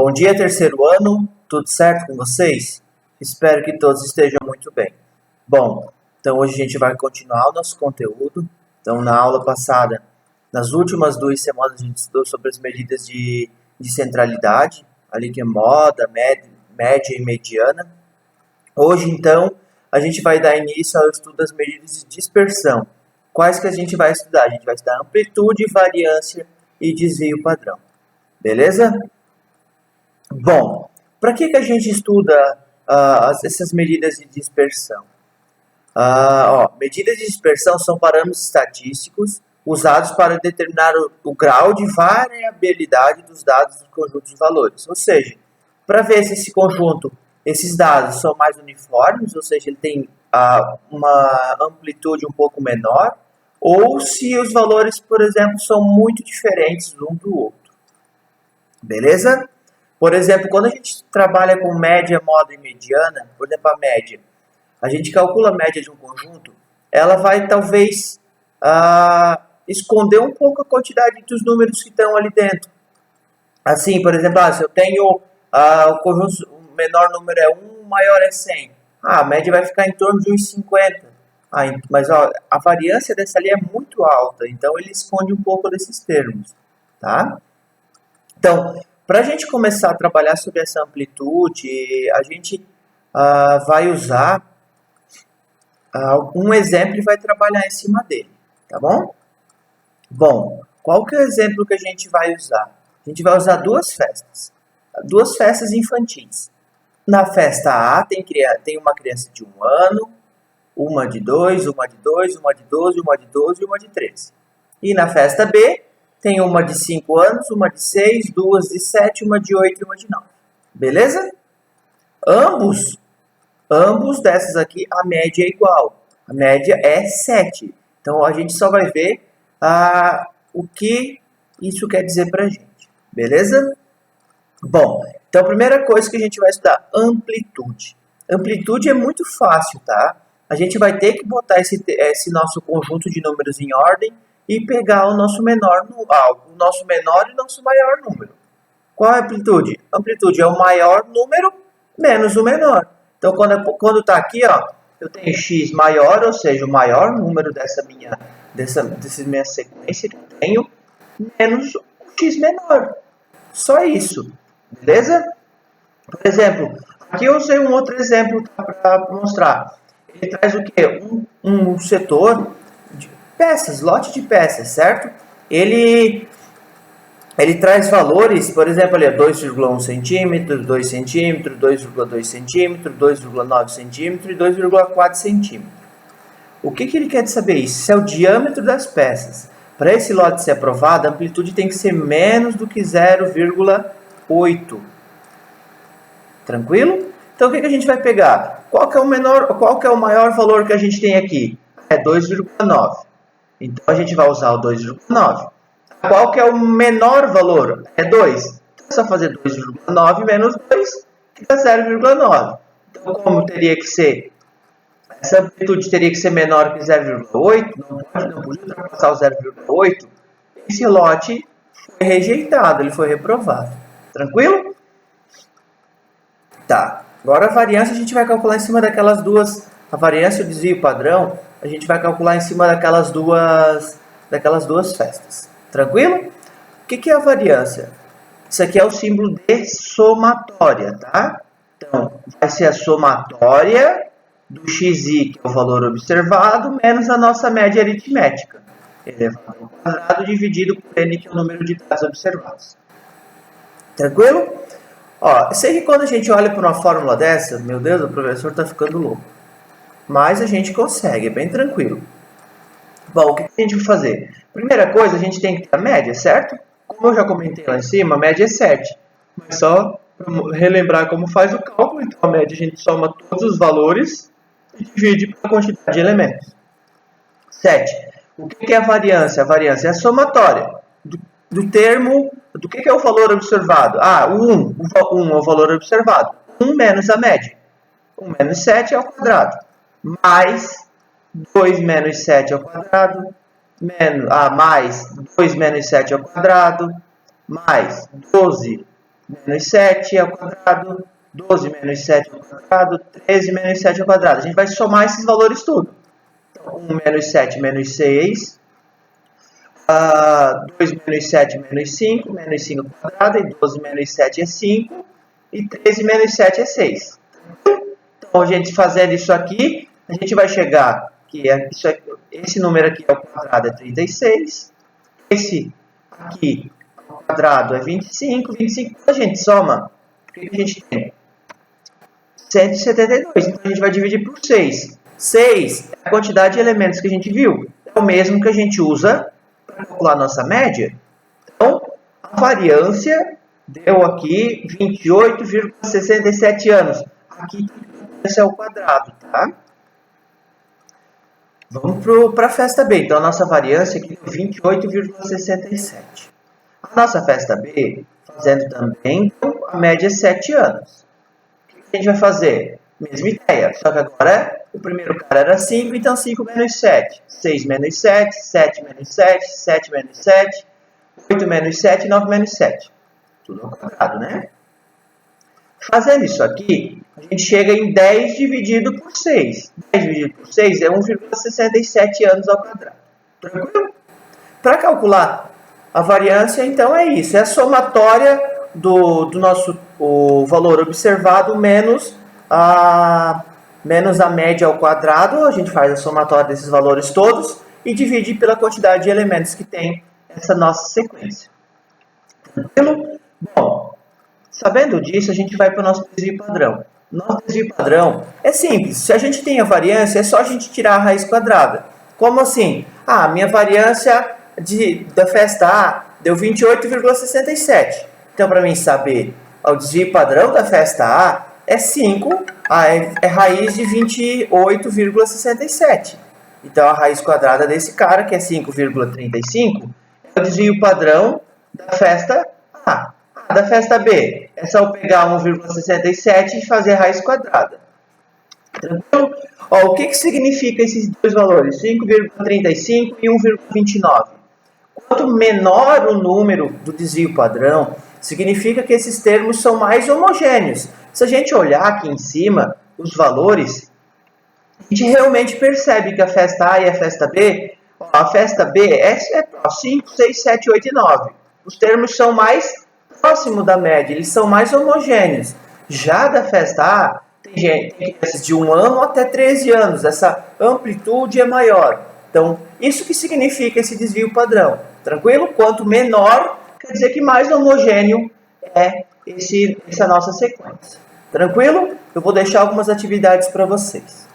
Bom dia, terceiro ano, tudo certo com vocês? Espero que todos estejam muito bem. Bom, então hoje a gente vai continuar o nosso conteúdo. Então, na aula passada, nas últimas 2 semanas, a gente estudou sobre as medidas de centralidade, ali que é moda, média e mediana. Hoje, então, a gente vai dar início ao estudo das medidas de dispersão. Quais que a gente vai estudar? A gente vai estudar amplitude, variância e desvio padrão. Beleza? Bom, para que a gente estuda essas medidas de dispersão? Medidas de dispersão são parâmetros estatísticos usados para determinar o grau de variabilidade dos dados dos conjuntos de valores. Ou seja, para ver se esses dados são mais uniformes, ou seja, ele tem uma amplitude um pouco menor, ou se os valores, por exemplo, são muito diferentes um do outro. Beleza? Por exemplo, quando a gente trabalha com média, moda e mediana, por exemplo, a média, a gente calcula a média de um conjunto, ela vai talvez esconder um pouco a quantidade dos números que estão ali dentro. Assim, por exemplo, se eu tenho o conjunto, o menor número é 1, o maior é 100. A média vai ficar em torno de 1,50. Mas a variância dessa ali é muito alta, então ele esconde um pouco desses termos. Tá? Então, para a gente começar a trabalhar sobre essa amplitude, a gente vai usar um exemplo e vai trabalhar em cima dele, tá bom? Bom, qual que é o exemplo que a gente vai usar? A gente vai usar duas festas infantis. Na festa A tem uma criança de 1 ano, uma de 2, uma de 2, uma de 12, uma de 12 e uma de 13. E na festa B, tem uma de 5 anos, uma de 6, 2 de 7, uma de 8 e uma de 9. Beleza? Ambos dessas aqui, a média é igual. A média é 7. Então, a gente só vai ver o que isso quer dizer para a gente. Beleza? Bom, então a primeira coisa que a gente vai estudar, amplitude. Amplitude é muito fácil, tá? A gente vai ter que botar esse nosso conjunto de números em ordem e pegar o nosso menor e o nosso maior número. Qual é a amplitude? Amplitude é o maior número menos o menor. Então, quando está aqui, eu tenho x maior, ou seja, o maior número dessa minha sequência que eu tenho, menos o x menor. Só isso. Beleza? Por exemplo, aqui eu usei um outro exemplo para mostrar. Ele traz o quê? Um setor de peças, lote de peças, certo? Ele traz valores, por exemplo, ali 2,1 centímetros, 2 centímetros, 2,2 centímetros, 2,9 centímetros e 2,4 centímetros. O que ele quer saber isso? Isso é o diâmetro das peças. Para esse lote ser aprovado, a amplitude tem que ser menos do que 0,8. Tranquilo? Então, o que a gente vai pegar? Qual que é o maior valor que a gente tem aqui? É 2,9. Então, a gente vai usar o 2,9. Qual que é o menor valor? É 2. Então, é só fazer 2,9 menos 2, que dá 0,9. Então, como teria que ser? Essa amplitude teria que ser menor que 0,8. Não podia ultrapassar o 0,8. Esse lote foi rejeitado, ele foi reprovado. Tranquilo? Tá. Agora a variância a gente vai calcular em cima daquelas duas. A variância e o desvio padrão, a gente vai calcular em cima daquelas duas festas. Tranquilo? O que é a variância? Isso aqui é o símbolo de somatória, tá? Então, vai ser a somatória do xi, que é o valor observado, menos a nossa média aritmética, elevado ao quadrado dividido por n, que é o número de dados observados. Tranquilo? Eu sei que quando a gente olha para uma fórmula dessa, meu Deus, o professor está ficando louco. Mas a gente consegue, é bem tranquilo. Bom, o que a gente vai fazer? Primeira coisa, a gente tem que ter a média, certo? Como eu já comentei lá em cima, a média é 7. Mas só para relembrar como faz o cálculo, então a média a gente soma todos os valores e divide pela quantidade de elementos. 7. O que é a variância? A variância é a somatória do termo. Do que é o valor observado? O 1 é o valor observado. 1 menos a média. 1 menos 7 ao quadrado. Mais 2 menos 7 ao quadrado. Mais 2 menos 7 ao quadrado. Mais 12 menos 7 ao quadrado, 12 menos 7 ao quadrado, 13 menos 7 ao quadrado. A gente vai somar esses valores tudo. Então, 1 menos 7 menos 6, 2 menos 7 menos 5 ao quadrado, e 12 menos 7 é 5, e 13 menos 7 é 6. Então, a gente fazendo isso aqui, a gente vai chegar que esse número aqui ao quadrado é 36, esse aqui ao quadrado é 25, 25 a gente soma, o que a gente tem? 172, então a gente vai dividir por 6. 6 é a quantidade de elementos que a gente viu, é o mesmo que a gente usa para calcular a nossa média. Então, a variância deu aqui 28,67 anos. Aqui esse é o quadrado, tá? Vamos para a festa B. Então, a nossa variância aqui é 28,67. A nossa festa B, fazendo também, então, a média é 7 anos. O que a gente vai fazer? Mesma ideia, só que agora o primeiro cara era 5, então 5 menos 7. 6 menos 7, 7 menos 7, 7 menos 7, 8 menos 7, 9 menos 7. Tudo ao quadrado, né? Fazendo isso aqui, a gente chega em 10 dividido por 6. 10 dividido por 6 é 1,67 anos ao quadrado. Tranquilo? Para calcular a variância, então, é isso. É a somatória do nosso o valor observado menos a média ao quadrado. A gente faz a somatória desses valores todos e divide pela quantidade de elementos que tem essa nossa sequência. Tranquilo? Bom, sabendo disso, a gente vai para o nosso desvio padrão. Nosso desvio padrão é simples. Se a gente tem a variância, é só a gente tirar a raiz quadrada. Como assim? Ah, minha variância da festa A deu 28,67. Então, para mim saber o desvio padrão da festa A é 5, é raiz de 28,67. Então, a raiz quadrada desse cara, que é 5,35, é o desvio padrão da festa A. Da festa B, é só eu pegar 1,67 e fazer a raiz quadrada. Tranquilo? Ó, o que significa esses dois valores? 5,35 e 1,29. Quanto menor o número do desvio padrão, significa que esses termos são mais homogêneos. Se a gente olhar aqui em cima, os valores, a gente realmente percebe que a festa A e a festa B, a festa B é 5, 6, 7, 8 e 9. Os termos são mais próximos da média, eles são mais homogêneos. Já da festa A, tem crianças de 1 ano até 13 anos, essa amplitude é maior. Então, isso que significa esse desvio padrão. Tranquilo? Quanto menor, quer dizer que mais homogêneo é essa nossa sequência. Tranquilo? Eu vou deixar algumas atividades para vocês.